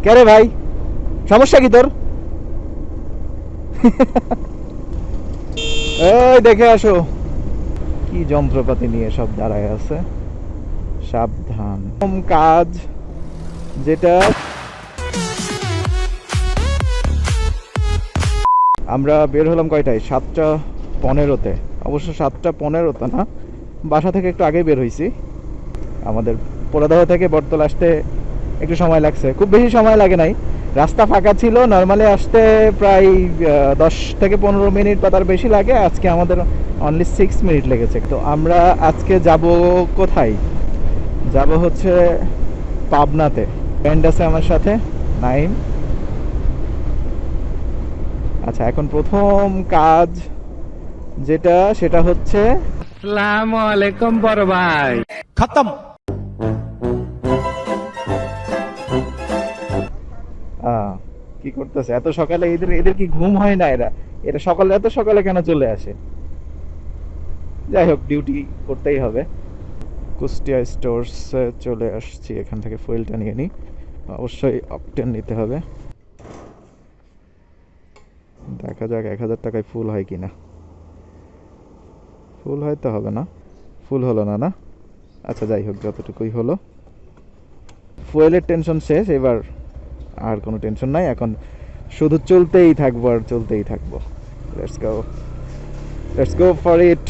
কে রে ভাই, সমস্যা কি তোর? এই দেখে আসো কি যন্ত্রপাতি নিয়ে সব দাঁড়ায় আছে। সাবধান, কাজ যেটা আমরা বের হলাম কয়টায়, 7:15-তে। অবশ্য 7:15 না, বাসা থেকে একটু আগে বের হয়েছি। আমাদের পোড়াদহ থেকে বটতলা আসতে একটু সময় লাগছে, খুব বেশি সময় লাগে নাই। রাস্তা ফাঁকা ছিল, নর্মালি আসতে প্রায় 10 থেকে 15 মিনিট বা তার বেশি লাগে। আজকে আমাদের অনলি 6 মিনিট লেগেছে। তো আমরা আজকে যাব কোথায়? যাব হচ্ছে পাবনাতে। ফ্রেন্ড আছে আমার সাথে, নাইম। আচ্ছা, এখন প্রথম কাজ যেটা, সেটা হচ্ছে আসসালামু আলাইকুম বড় ভাই। খতম। কি করতেছে এত সকালে? এদের এদের কি ঘুম হয় না? এরা এরা সকালে, এত সকালে কেন চলে আসে? যাই হোক, ডিউটি করতেই হবে। কুষ্টিয়া স্টোরস চলে আসছি, এখান থেকে ফুয়েলটা নিয়ে নিই। অবশ্যই অকটেন নিতে হবে। দেখা যাক 1000 টাকায় ফুল হয় কিনা। ফুল হয়তো হবে না, ফুল হলো না না। আচ্ছা যাই হোক, যতটুকুই হলো। ফুয়েলের টেনশন শেষ এবার, আর কোনো টেনশন নাই এখন। শুধু চলতেই থাকবো আর চলতেই থাকবো। Let's go, let's go for it.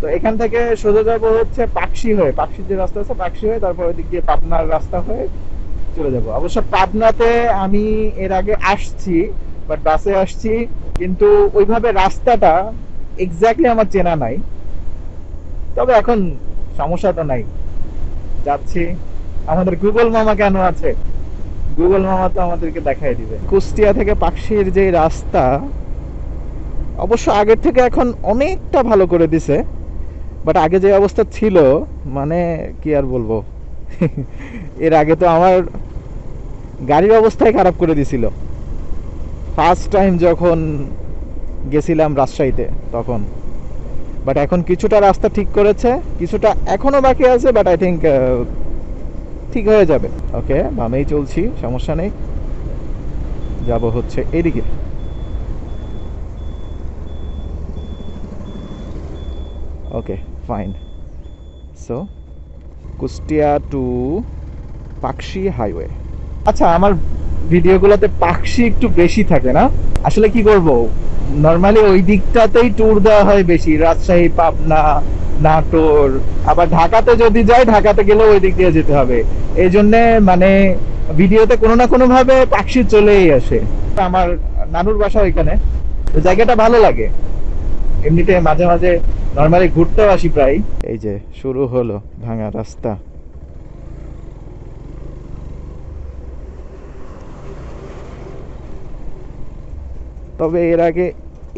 তো এখান থেকে সোজা যাব হচ্ছে পাকশি হয়ে, পাকশির যে রাস্তা আছে পাকশি হয়ে, তারপর ওইদিক দিয়ে পাবনার রাস্তা হয়ে চলে যাব। অবশ্য পাবনাতে আমি এর আগে আসছি, বাট বাসে আসছি, কিন্তু ওইভাবে রাস্তাটা এক্স্যাক্টলি আমার চেনা নাই। তবে এখন সমস্যা তো নাই, যাচ্ছি। আমাদের গুগল মামা কেন আছে, গুগল মামা তো আমাদেরকে দেখাই দিবে। কুষ্টিয়া থেকে পাকশির যে রাস্তা, অবশ্য আগের থেকে এখন অনেকটা ভালো করে দিছে। বাট আগে যে অবস্থা ছিল, মানে কি আর বলবো। এর আগে তো আমার গাড়ির অবস্থাই খারাপ করে দিছিল ফার্স্ট টাইম যখন গেছিলাম রাজশাহীতে তখন। বাট এখন কিছুটা রাস্তা ঠিক করেছে, কিছুটা এখনো বাকি আছে, বাট আই থিঙ্ক ঠিক হয়ে যাবে। ওকে, বামেই চলছি, সমস্যা নেই। যাব হচ্ছে এদিকে। Okay, fine. So Kushtia to Pakshi highway. আচ্ছা, আমার ভিডিওগুলোতে পাকশি একটু বেশি থাকে না? আসলে কি করব, নর্মালি ওই দিকটাতেই ট্যুর দেওয়া হয় বেশি, রাজশাহী, পাবনা, নাটোর। আবার ঢাকাতে যদি যাই, ঢাকাতে গেলে ওই দিক দিয়ে যেতে হবে। এই জন্য মানে ভিডিওতে কোনো না কোনো ভাবে পাকশি চলেই আসে। আমার নানুর বাসা ওইখানে, তো জায়গাটা ভালো লাগে। এমনিতে মাঝে মাঝে নর্মালি ঘুরতেও আসি প্রায়। এই যে শুরু হলো ভাঙা রাস্তা। তবে এর আগে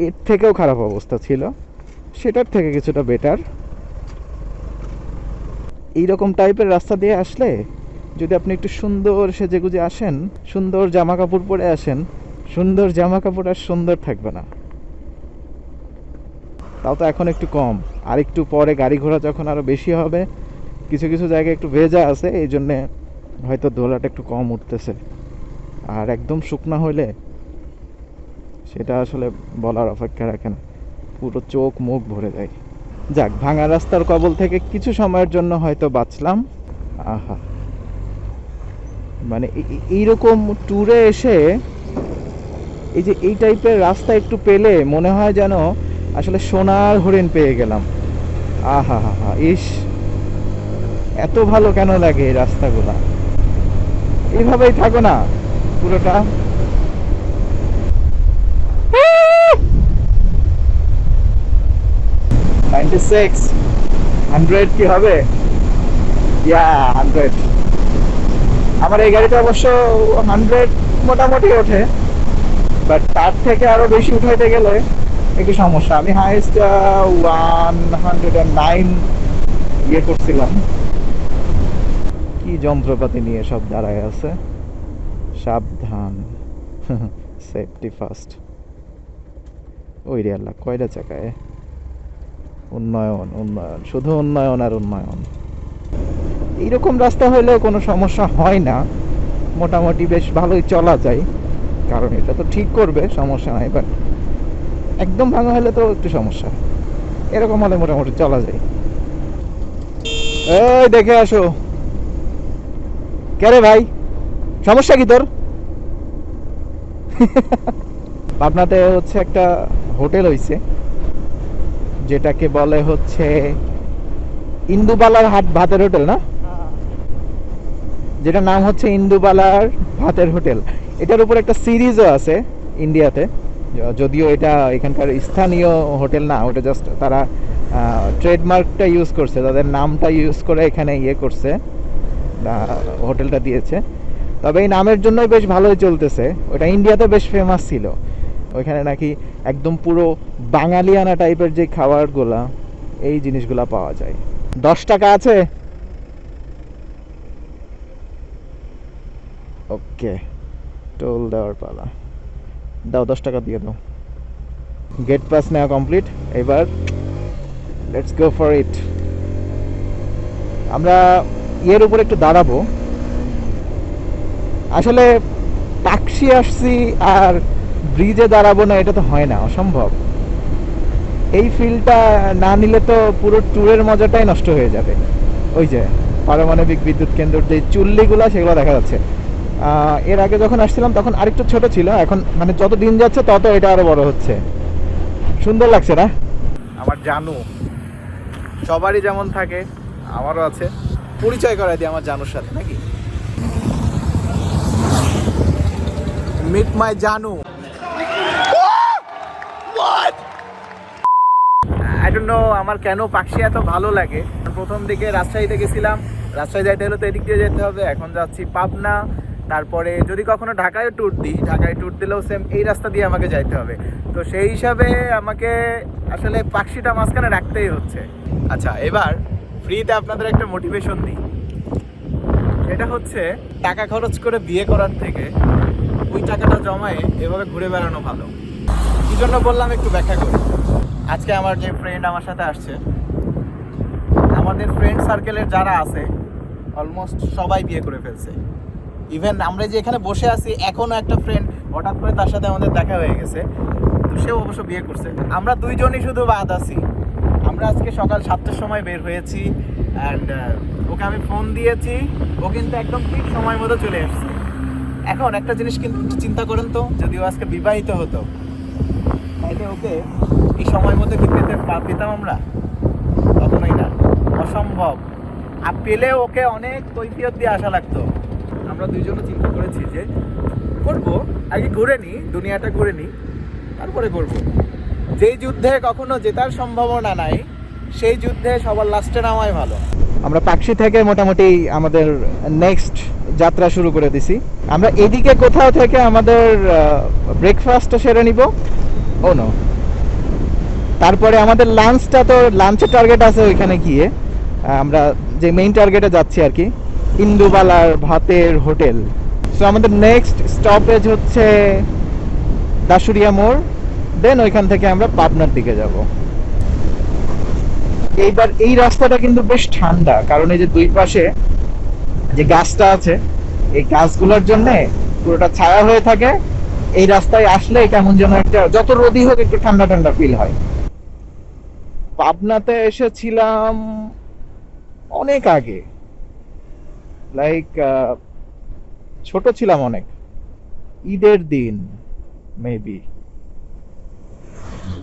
এর থেকেও খারাপ অবস্থা ছিল, সেটার থেকে কিছুটা বেটার। এইরকম টাইপের রাস্তা দিয়ে আসলে যদি আপনি একটু সুন্দর সেজেগুজে আসেন, সুন্দর জামা কাপড় পরে আসেন, সুন্দর জামা কাপড় আর সুন্দর থাকবে না। তাও তো এখন একটু কম, আর একটু পরে গাড়ি ঘোড়া যখন আরো বেশি হবে, কিছু কিছু জায়গায় একটু ভেজা আছে, এই জন্যে হয়তো দোলাটা একটু কম উঠতেছে। আর একদম শুকনা হইলে সেটা আসলে বলার অপেক্ষা রাখে না, পুরো চোখ মুখ ভরে যায়। যাক, ভাঙা রাস্তার কবল থেকে কিছু সময়ের জন্য হয়তো বাঁচলাম। আহা, মানে এইরকম ট্যুরে এসে এই যে এই টাইপের রাস্তা একটু পেলে মনে হয় যেন আসলে সোনার হরিণ পেয়ে গেলাম। আহা হা হা, ইস, এত ভালো কেন লাগে এই রাস্তাগুলা? এইভাবেই থাকো না পুরোটা। 96, 100 কি হবে? ইয়া, 100। আমার এই গাড়িটা অবশ্য 100 মোটামুটি ওঠে, বাট তার থেকে আরো বেশি উঠাইতে গেলে একটু সমস্যা। আমি হাইস্ট 109 ইয়ে করছিলাম। কি যন্ত্রপাতি নিয়ে সব দাঁড়ায় আছে। সাবধান, সেফটি ফার্স্ট। ওই রে আল্লাহ, কয়টা চাকায়? উন্নয়ন উন্নয়ন, শুধু উন্নয়ন আর উন্নয়ন। এইরকম রাস্তা হলেও কোনো সমস্যা হয় না, মোটামুটি বেশ ভালোই চলা যায়, কারণ এটা তো ঠিক করবে, সমস্যা নাই। বাট একদম ভাঙা হলে তো একটু সমস্যা, এরকম হলে মোটামুটি চলা যায়। এই দেখে আসো। কে রে ভাই, সমস্যা কি তোর? পাবনাতে হচ্ছে একটা হোটেল হইছে, যেটাকে বলে হচ্ছে ইন্দুবালার হাট ভাতের হোটেল না, যেটা নাম হচ্ছে ইন্দুবালার ভাতের হোটেল। এটার উপর একটা সিরিজও আছে ইন্ডিয়াতে, যদিও এটা এখানকার স্থানীয় হোটেল না, ওটা জাস্ট তারা ট্রেডমার্কটা ইউজ করছে, তাদের নামটা ইউজ করে এখানে ইয়ে করছে, হোটেলটা দিয়েছে। তবে এই নামের জন্যই বেশ ভালোই চলতেছে, ওটা ইন্ডিয়াতে বেশ ফেমাস ছিল। ওইখানে নাকি একদম পুরো বাঙালিয়ানা টাইপের যে খাবারগুলা, এই জিনিসগুলা পাওয়া যায়। 10 টাকা আছে? ওকে, টোল দেওয়ার পালা। দাও, 10 টাকা দিয়ে দাও। গেট পাস নেওয়া কমপ্লিট, এবার লেটস গো ফর ইট। আমরা এর উপর একটু দাঁড়াবো। আসলে টাক্সি আসছি আর ব্রিজে দাঁড়াবো না, এটা তো হয় না, অসম্ভব। এই ফিলটা না নিলে তো পুরো ট্যুরের মজাটাই নষ্ট হয়ে যাবে। ওই যে পারমাণবিক বিদ্যুৎ কেন্দ্রের যে চুল্লিগুলো, সেগুলো দেখা যাচ্ছে। এর আগে যখন আসছিলাম তখন আরেকটু ছোট ছিল, এখন মানে যত দিন যাচ্ছে তত এটা আরো বড় হচ্ছে। সুন্দর লাগছে না? আমার জানু, সবারই যেমন থাকে আমারও আছে। পরিচয় করাই দিই আমার জানুর সাথে নাকি। মিট মাই জানু। আই ডোন্ট নো আমার কেন পাখি এত ভালো লাগে। প্রথম দিকে রাজশাহীতে গেছিলাম, রাজশাহী যাইতে হলে তো এদিক দিয়ে যেতে হবে। এখন যাচ্ছি পাবনা, তারপরে যদি কখনো ঢাকায় ট্যুর দিই, ঢাকায় ট্যুর দিলেও সেম এই রাস্তা দিয়ে আমাকে যাইতে হবে। তো সেই হিসাবে আমাকে আসলে পাখিটা মাঝখানে রাখতেই হচ্ছে। আচ্ছা, এবার ফ্রিতে আপনাদের একটা মোটিভেশন দিই, সেটা হচ্ছে টাকা খরচ করে বিয়ে করার থেকে ওই টাকাটা জমায়ে এভাবে ঘুরে বেড়ানো ভালো। কি জন্য বললাম একটু ব্যাখ্যা করি। আজকে আমার যে ফ্রেন্ড আমার সাথে আসছে, আমাদের ফ্রেন্ড সার্কেলের যারা আছে অলমোস্ট সবাই বিয়ে করে ফেলছে। ইভেন আমরা যে এখানে বসে আছি, এখনও একটা ফ্রেন্ড হঠাৎ করে তার সাথে আমাদের দেখা হয়ে গেছে, তো সেও অবশ্য বিয়ে করছে। আমরা দুইজনই শুধু বাদ আছি। আমরা আজকে সকাল 7টার সময় বের হয়েছি, অ্যান্ড ওকে আমি ফোন দিয়েছি, ও কিন্তু একদম ঠিক সময় মতো চলে এসেছে। এখন একটা জিনিস কিন্তু চিন্তা করেন তো, যদিও আজকে বিবাহিত হতো, তাইলে ওকে এই সময় মতো কি পেতাম আমরা? কখনোই না, অসম্ভব। আর পেলে ওকে অনেক কৈফিয়ত দিয়ে আসা লাগতো। আমরা দুইজনে চিন্তা করেছি যে করবো, আগে ঘুরে নিই, দুনিয়াটা ঘুরে নিই, তারপরে করবো। যেই যুদ্ধে কখনো জেতার সম্ভাবনা নাই, সেই যুদ্ধে সবার লাস্টে নামাই ভালো। আমরা পাকশি থেকে মোটামুটি আমাদের নেক্সট যাত্রা শুরু করে দিছি। আমরা এদিকে কোথাও থেকে আমাদের ব্রেকফাস্টটা সেরে নিব। ও নো, তারপরে আমাদের লাঞ্চটা, তো লাঞ্চের টার্গেট আছে ওইখানে গিয়ে। আমরা যে মেইন টার্গেটে যাচ্ছি আর কি, ইন্দুবালার ভাতের হোটেল। সো আমাদের নেক্সট স্টপেজ হচ্ছে দাসুরিয়া মোড়, দেন ওইখান থেকে আমরা পাবনার দিকে যাব। এইবার এই রাস্তাটা কিন্তু বেশ ঠান্ডা, কারণ এই যে দুই পাশে যে গাছটা আছে, এই গাছগুলোর জন্য পুরোটা ছায়া হয়ে থাকে। এই রাস্তায় আসলে কেমন যেন একটা, যত রোদই হোক একটু ঠান্ডা ঠান্ডা ফিল হয়। পাবনাতে এসেছিলাম অনেক আগে, লাইক ছোট ছিলাম অনেক, ঈদের দিন মেবি।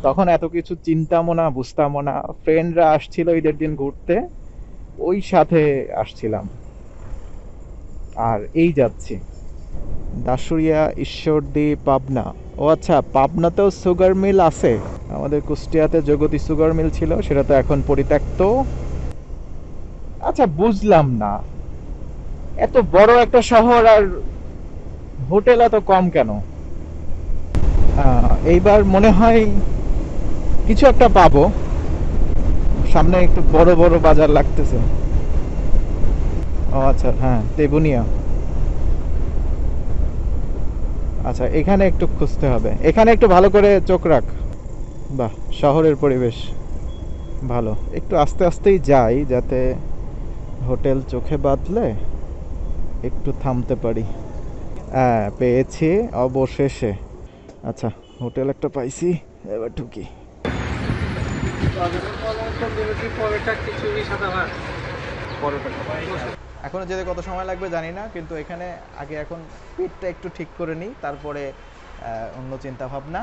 তখন এত কিছু চিন্তামও না, বুঝতামও না। ফ্রেন্ডরা আসছিল ঈদের দিন ঘুরতে, ওই সাথে আসছিলাম। আর এই যাচ্ছি দাসুরিয়া, ঈশ্বরদী, পাবনা। ও আচ্ছা, পাবনাতেও সুগার মিল আছে। আমাদের কুষ্টিয়াতে জগতী সুগার মিল ছিল, সেটা তো এখন পরিত্যক্ত। আচ্ছা, বুঝলাম না এত বড় একটা শহর আর হোটেল এত কম কেন। এইবার মনে হয় কিছু একটা পাবো। সামনে একটু বড় বড় বাজার লাগতেছে। ও আচ্ছা, হ্যাঁ, তেবুনিয়া। আচ্ছা, এখানে একটু খুঁজতে হবে, এখানে একটু ভালো করে চোখ রাখ। বাহ, শহরের পরিবেশ ভালো। একটু আস্তে আস্তেই যাই যাতে হোটেল চোখে বাঁধলে একটু থামতে পারি। হ্যাঁ, পেয়েছি অবশেষে। আচ্ছা, হোটেল একটা পাইছি, এবার ঢুকি। এখনো যেতে কত সময় লাগবে জানি না, কিন্তু এখানে আগে এখন পেটটা একটু ঠিক করে নিই, তারপরে অন্য চিন্তা ভাবনা।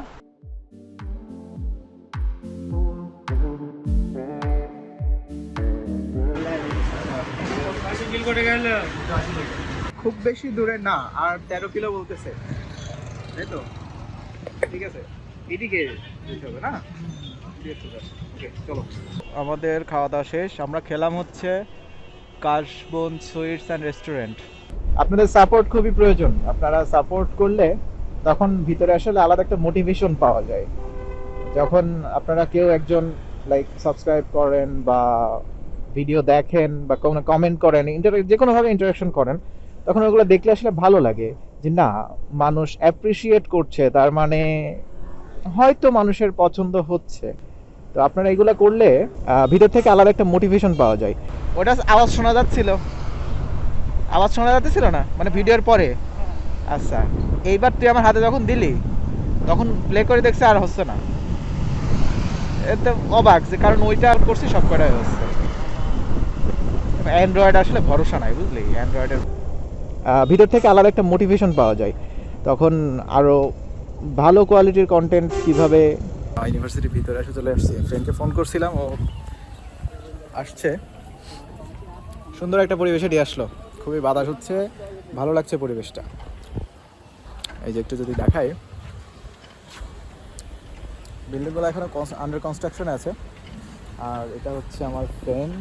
খুব বেশি দূরে না, আর 13 কিলো বলতেছে, তাই তো? ঠিক আছে, এদিকে যেতে হবে না? চলো, আমাদের খাওয়া দাওয়া শেষ। আমরা খেলাম হচ্ছে কাশবন সুইটস অ্যান্ড রেস্টুরেন্ট। আপনাদের সাপোর্ট খুবই প্রয়োজন। আপনারা সাপোর্ট করলে তখন ভিতরে আসলে আলাদা একটা মোটিভেশন পাওয়া যায়। যখন আপনারা কেউ একজন লাইক সাবস্ক্রাইব করেন বা ভিডিও দেখেন বা কোনো কমেন্ট করেন, যে কোনোভাবে ইন্টারাকশন করেন, তখন ওগুলো দেখলে আসলে ভালো লাগে যে না, মানুষ অ্যাপ্রিসিয়েট করছে, তার মানে হয়তো মানুষের পছন্দ হচ্ছে। তো আপনারা এগুলো করলে ভিতর থেকে আলাদা একটা মোটিভেশন পাওয়া যায়। ওটা আওয়াজ শোনা যাচ্ছিল? আওয়াজ শোনা যাচ্ছিল না মানে ভিডিওর পরে? আচ্ছা, এইবার তুই আমার হাতে যখন দিলি তখন প্লে করে দেখছে আর হচ্ছে না, এতে অবাক যে, কারণ ওইটা করছি সব কটাই হচ্ছে। অ্যান্ড্রয়েড আসলে ভরসা নাই, বুঝলি? অ্যান্ড্রয়েডের ভিতর থেকে আলাদা একটা মোটিভেশন পাওয়া যায়, তখন আরও ভালো কোয়ালিটির কন্টেন্ট কীভাবে। ইউনিভার্সিটির ভিতরে এসে চলে আসছি, ফ্রেন্ডকে ফোন করছিলাম, ও আসছে। সুন্দর একটা পরিবেশে দিয়ে আসলো, খুবই বাতাস হচ্ছে, ভালো লাগছে পরিবেশটা। এই যে একটু যদি দেখাই, বিল্ডিংগুলো এখনো আন্ডার কনস্ট্রাকশনে আছে। আর এটা হচ্ছে আমার ফ্রেন্ড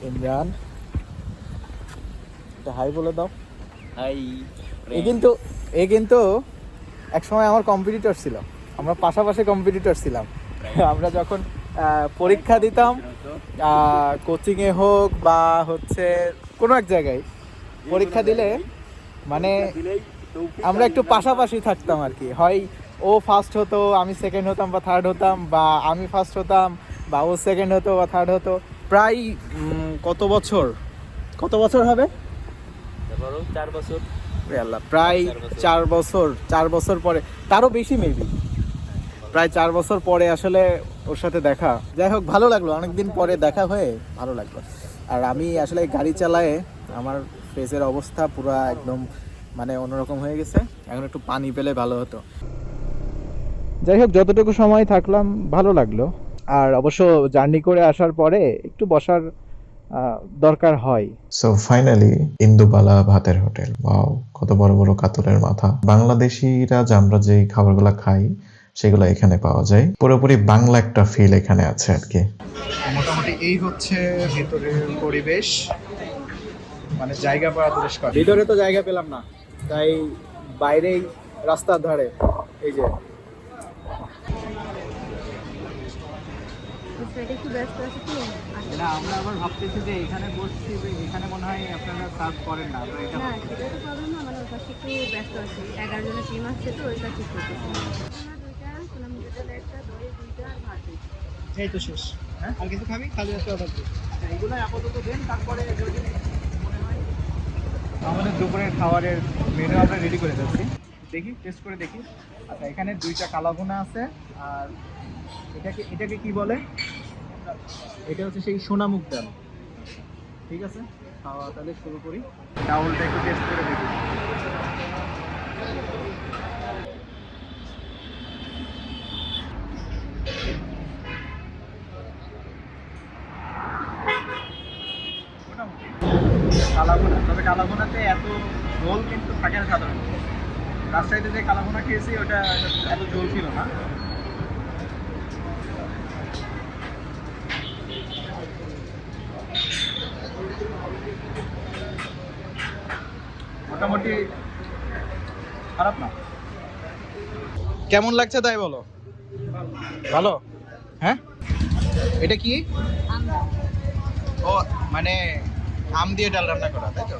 ইমরান, এটা হাই বলে দাও। হাই। এ কিন্তু একসময় আমার কম্পিটিটর ছিল, আমরা পাশাপাশি কম্পিটিটর ছিলাম। আমরা যখন পরীক্ষা দিতাম, কোচিংয়ে হোক বা হচ্ছে কোনো এক জায়গায় পরীক্ষা দিলে, মানে আমরা একটু পাশাপাশি থাকতাম আর কি। হয় ও ফার্স্ট হতো, আমি সেকেন্ড হতাম বা থার্ড হতাম, বা আমি ফার্স্ট হতাম বা ও সেকেন্ড হতো বা থার্ড হতো। প্রায় কত বছর হবে? 4 বছর। আল্লাহ, প্রায় 4 বছর পরে, তারও বেশি মেবি, প্রায় 4 বছর পরে আসলে ওর সাথে দেখা। যাই হোক, ভালো লাগলো, অনেকদিন পরে দেখা হয়ে ভালো লাগলো। আর আমি আসলে গাড়ি চালায়ে আমার ফেসের অবস্থা পুরো একদম মানে অন্যরকম হয়ে গেছে, এখন একটু পানি পেলে ভালো হতো। যাই হোক, যতটুকু সময় থাকলাম ভালো লাগলো। আর অবশ্য জার্নি করে আসার পরে একটু বসার দরকার হয়। সো ফাইনালি ইন্দুবালা ভাতের হোটেল। ওয়াও, কত বড় বড় কাতলের মাথা। বাংলাদেশিরা আমরা যেই খাবারগুলো খাই সেগুলো এখানে পাওয়া যায়। পুরোপুরি বাংলা একটা ফিল এখানে আছে আর কি। মোটামুটি এই হচ্ছে ভেতরের পরিবেশ, মানে জায়গা পাওয়া দুষ্কর। ভিতরে তো জায়গা পেলাম না, তাই বাইরেই রাস্তার ধারে এই যে। না, আমরা আবার ভাবতেছি যে এখানে বসছি, এখানে মনে হয় আপনারা সার্ভ করেন না, তো এটা না, সেটা তো প্রবলেম না, মানে ওর পাশে একটু ব্যস্ত আছি, 11 জনের টিম আসছে তো ওইটা ঠিক করতেছি। দুইটা সোনামুখীতে একটা দই, দুইটা আর ভাত দিচ্ছি। এই তো শেষ। হ্যাঁ, আর কিছু খাবি? খালি একটা অর্ডার দিই। আচ্ছা, এগুলো আপাতত দেন, তারপরে যদি মনে হয়। আমাদের দুপুরের খাবারের মেনু আমরা রেডি করে যাচ্ছি, দেখি টেস্ট করে দেখি। আচ্ছা, এখানে 2টা কালাভুনা আছে, আর এটাকে কি বলে? এটা হচ্ছে সেই সোনামুখ ডাল। ঠিক আছে, খাওয়া তাহলে শুরু করি। ডাউলটা একটু টেস্ট করে দেখি। কালাভুনা, তবে কালাভুনাতে এত ঝোল কিন্তু থাকে না সাধারণত। রাজশাহীতে যে কালাভুনা খেয়েছি ওটা এত ঝোল ছিল না। মোটামুটি খারাপ না। কেমন লাগছে তাই বলো? ভালো। হ্যাঁ, এটা কি? ও মানে আম দিয়ে ডাল রান্না করা, তাই তো?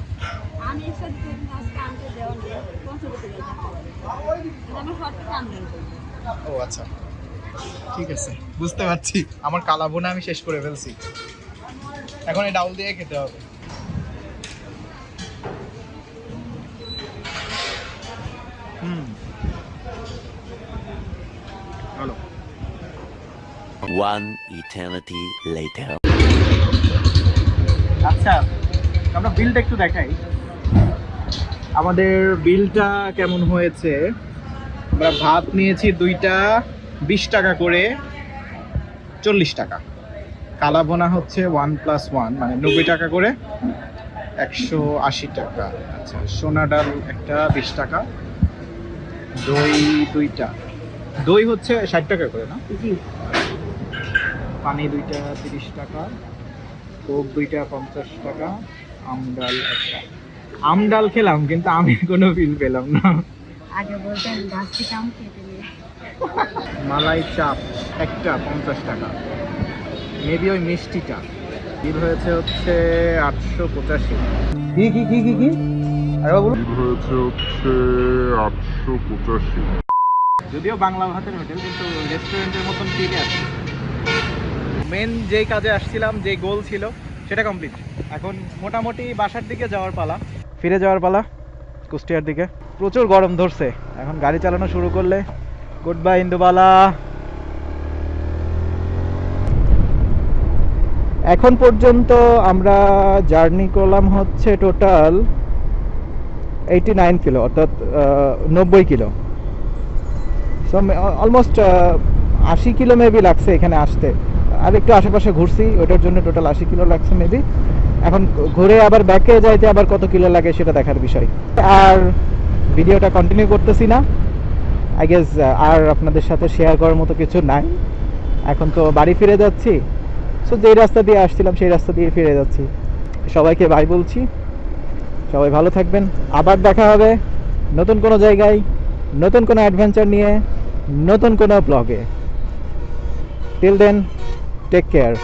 আমি এর সাথে আজকে আমটা দেওয়া নেই, পঞ্চবটি দেওয়া। আমি হটকে আম দেবো। ও আচ্ছা, ঠিক আছে, বুঝতে পারছি। আমার কালাভুনা আমি শেষ করে ফেলছি, এখন এই ডাউল দিয়ে খেতে হবে। ভালো। One eternity later. আচ্ছা, আমরা বিলটা একটু দেখাই। আমাদের বিলটা কেমন হয়েছে? আমরা ভাত নিয়েছি 2টা 20 টাকা করে, 40 টাকা। কালা ভুনা হচ্ছে 1+1 মানে 90 টাকা করে, 180 টাকা। আচ্ছা, সোনা ডাল একটা 20 টাকা, দই 2টা, দই হচ্ছে 60 টাকা করে না? জি। পানি 2টা 30 টাকা, কোক 2টা 50 টাকা, আম ডাল একটা। আম ডাল খেলাম কিন্তু আমি কোনো বিল পেলাম না। আগে বলতেন গাছ থেকে আম কেটে নিয়ে। মালাই চাপ একটা 50 টাকা, মেবি ওই মিষ্টিটা। বিল হয়েছে হচ্ছে 885। কি কি কি কি কি আরে বলুন। হয়েছে হচ্ছে 885। যদিও বাংলা ভাতের হোটেল কিন্তু রেস্টুরেন্টের মতন ফিল আছে। মেন যেই কাজে আসছিলাম, যে গোল ছিল সেটা কমপ্লিট। এখন মোটামুটি বাসার দিকে যাওয়ার পালা, ফিরে যাওয়ার পালা কুষ্টিয়ার দিকে। প্রচুর গরম ধরছে, এখন গাড়ি চালানো শুরু করলে গুড বাই ইন্দুবালা। এখন পর্যন্ত আমরা জার্নি করলাম হচ্ছে টোটাল 89 কিলো, অর্থাৎ 90 kilo. So almost 80 kilo maybe লাগছে এখানে আসতে। আর একটু আশেপাশে ঘুরছি, ওটার জন্য টোটাল 80 কিলো লাগছে মেবি। এখন ঘুরে আবার ব্যাকে যাইতে আবার কত কিলো লাগে সেটা দেখার বিষয়। আর ভিডিওটা কন্টিনিউ করতেছি না, আই গেস আর আপনাদের সাথে শেয়ার করার মতো কিছু নাই। এখন তো বাড়ি ফিরে যাচ্ছি, সো যেই রাস্তা দিয়ে আসছিলাম সেই রাস্তা দিয়ে ফিরে যাচ্ছি। সবাইকে বাই বলছি, সবাই ভালো থাকবেন। আবার দেখা হবে নতুন কোনো জায়গায়, নতুন কোনো অ্যাডভেঞ্চার নিয়ে, নতুন কোনো ব্লগে। Till then, take care.